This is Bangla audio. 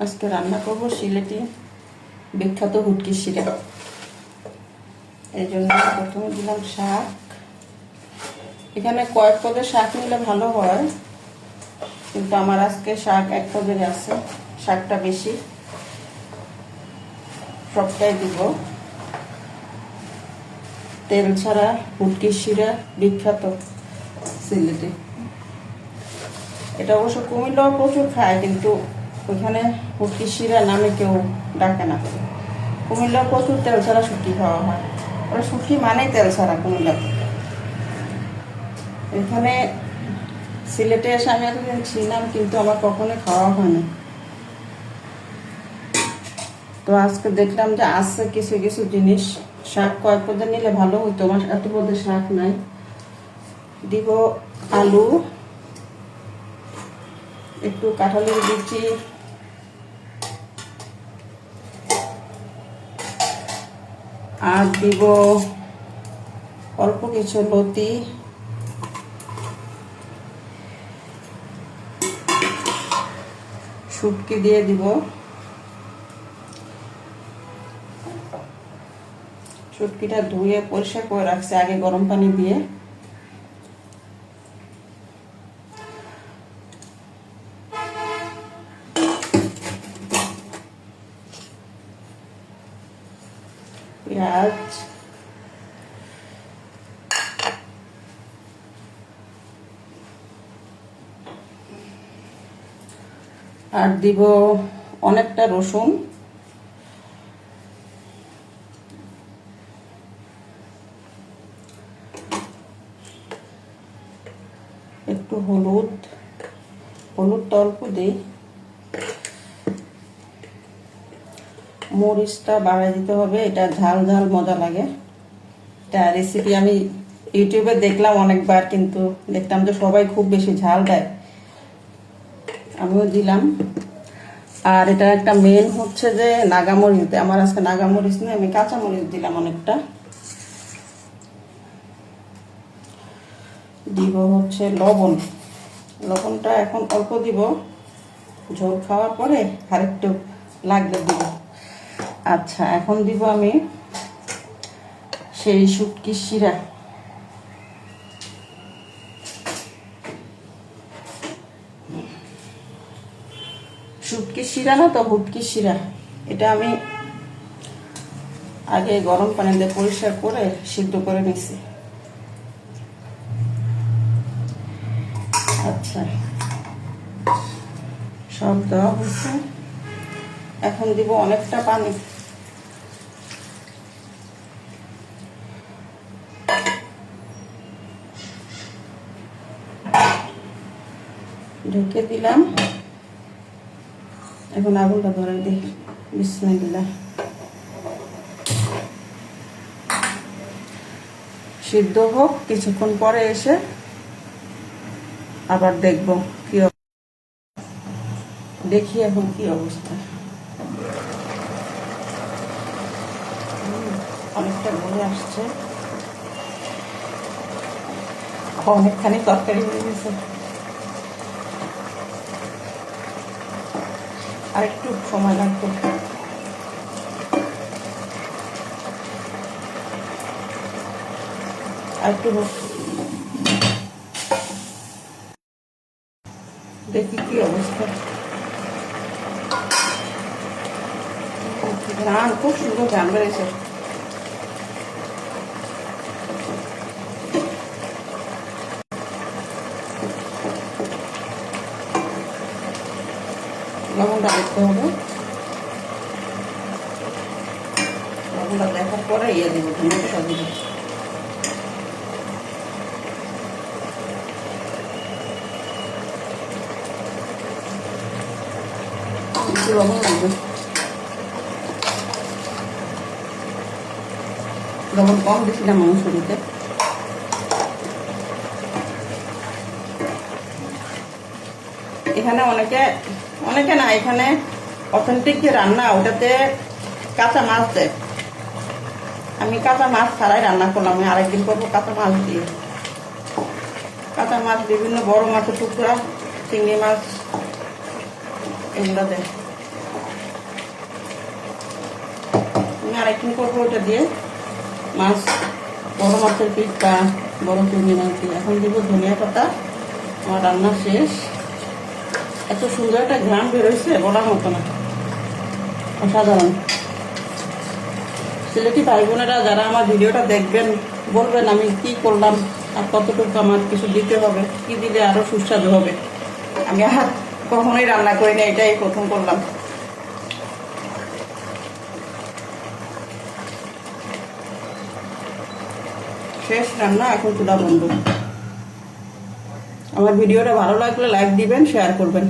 আজকে রান্না করব সিলেটি বিখ্যাত হুটকি শিরা। এই জন্য প্রথমে দিলাম শাক। এখানে কয়েক পদের শাক নিলে ভালো হয়, কিন্তু আমার আজকে শাক এক পদের আছে, শাকটা বেশি, সবটাই দিব। তেল ছাড়া হুটকি শিরা বিখ্যাত সিলেটে। এটা অবশ্য কুমিল্লাও প্রচুর খায়, কিন্তু ওইখানে হুটকি শিরা নামে কেউ ডাকে না। কুমিল্লাও প্রচুর তেল ছাড়া শুটকি খাওয়া হয়, ওরা শুটকি মানেই তেল ছাড়া কুমিল্লাতে। এখানে সিলেটে এসে আমি এতদিন ছিলাম, কিন্তু আমার কখনোই খাওয়া হয়নি। তো আজকে দেখলাম যে আছে কিছু কিছু জিনিস। শাক কয়েক পদের নিলে ভালো হইতো, আমার এত পদের শাক নাই। দিব আলু, একটু কাঁঠালের বিচি, আর দিব অল্প কিছু লতি, শুটকি দিয়ে দিব। শুটকিটা ধুয়ে পরিষ্কার করে রাখছি আগে গরম পানি দিয়ে। পেঁয়াজ, আর দিব অনেকটা রসুন, একটু হলুদটা অল্প দিই। মরিচটা বাড়াই দিতে হবে, এটা ঝাল ঝাল মজা লাগে। এটা রেসিপি আমি ইউটিউবে দেখলাম অনেকবার, কিন্তু দেখলাম যে সবাই খুব বেশি ঝাল দেয়, আমিও দিলাম। আর এটা একটা মেন হচ্ছে যে নাগামরিচ দেয়। আমার আজকে নাগামরিচ নেই, আমি কাঁচামরিচ দিলাম অনেকটা। দিব হচ্ছে লবণটা এখন অল্প দিব, ঝোল খাওয়ার পরে আরেকটু লাগবে দিব। আচ্ছা, এখন দিব আমি সেই শুটকি শিরা। শুটকি শিরা না তো, হুটকি শিরা। এটা আমি আগে গরম পানি দিয়ে পরিষ্কার করে সিদ্ধ করে নিছি। আচ্ছা, সব দেওয়া হয়েছে, এখন দিব অনেকটা পানি। ঢেকে দিলাম, এখন আগুনটা ধরে দিই। বিসমিল্লাহ। সিদ্ধ হোক, কিছুক্ষণ পরে এসে আবার দেখবো কি দেখি এখন কি অবস্থা। অনেকটা ভরে আসছে, অনেকখানি তরকারি হয়ে গেছে। আর একটু সময় লাগবে। আর একটু দেখি কি অবস্থা। গান খুব সুন্দর গান বেড়েছে। লবণটা দেখতে হবে, লবণটা দেখার পরে ইয়ে দিব, ধনেপাতা দিব। লবণ লাগবে, লবণ কম দিয়েছিলাম মাংস দিতে। এখানে অনেকে না, এখানে অথেন্টিক যে রান্না ওটাতে কাঁচা মাছ দেয়। আমি কাঁচা মাছ ছাড়াই রান্না করলাম, আমি আরেকদিন করবো কাঁচা মাছ দিয়ে। কাঁচা মাছ, বিভিন্ন বড় মাছের টুকরা, চিংড়ি মাছ, এগুলো দেয়। আরেকদিন করবো ওটা দিয়ে মাছ, বড় মাছের পিস বা বড় চিংড়ি মাছ দিয়ে। এখন দিব ধনিয়া পাতা। আমার রান্না শেষ। এত সুন্দর একটা ঘ্রাণ বেরোইছে বলার মতো না, অসাধারণ। সিলেটি ভাই বোনেরা যারা আমার ভিডিওটা দেখবেন বলবেন আমি কি করলাম আর কতটুকু আমার কিছু দিতে হবে, কি দিলে আরো সুস্বাদু হবে। আমি আর কখনোই রান্না করি না, এটাই প্রথম করলাম। শেষ রান্না, এখন চুলা বন্ধ। আমার ভিডিওটা ভালো লাগলে লাইক দিবেন, শেয়ার করবেন।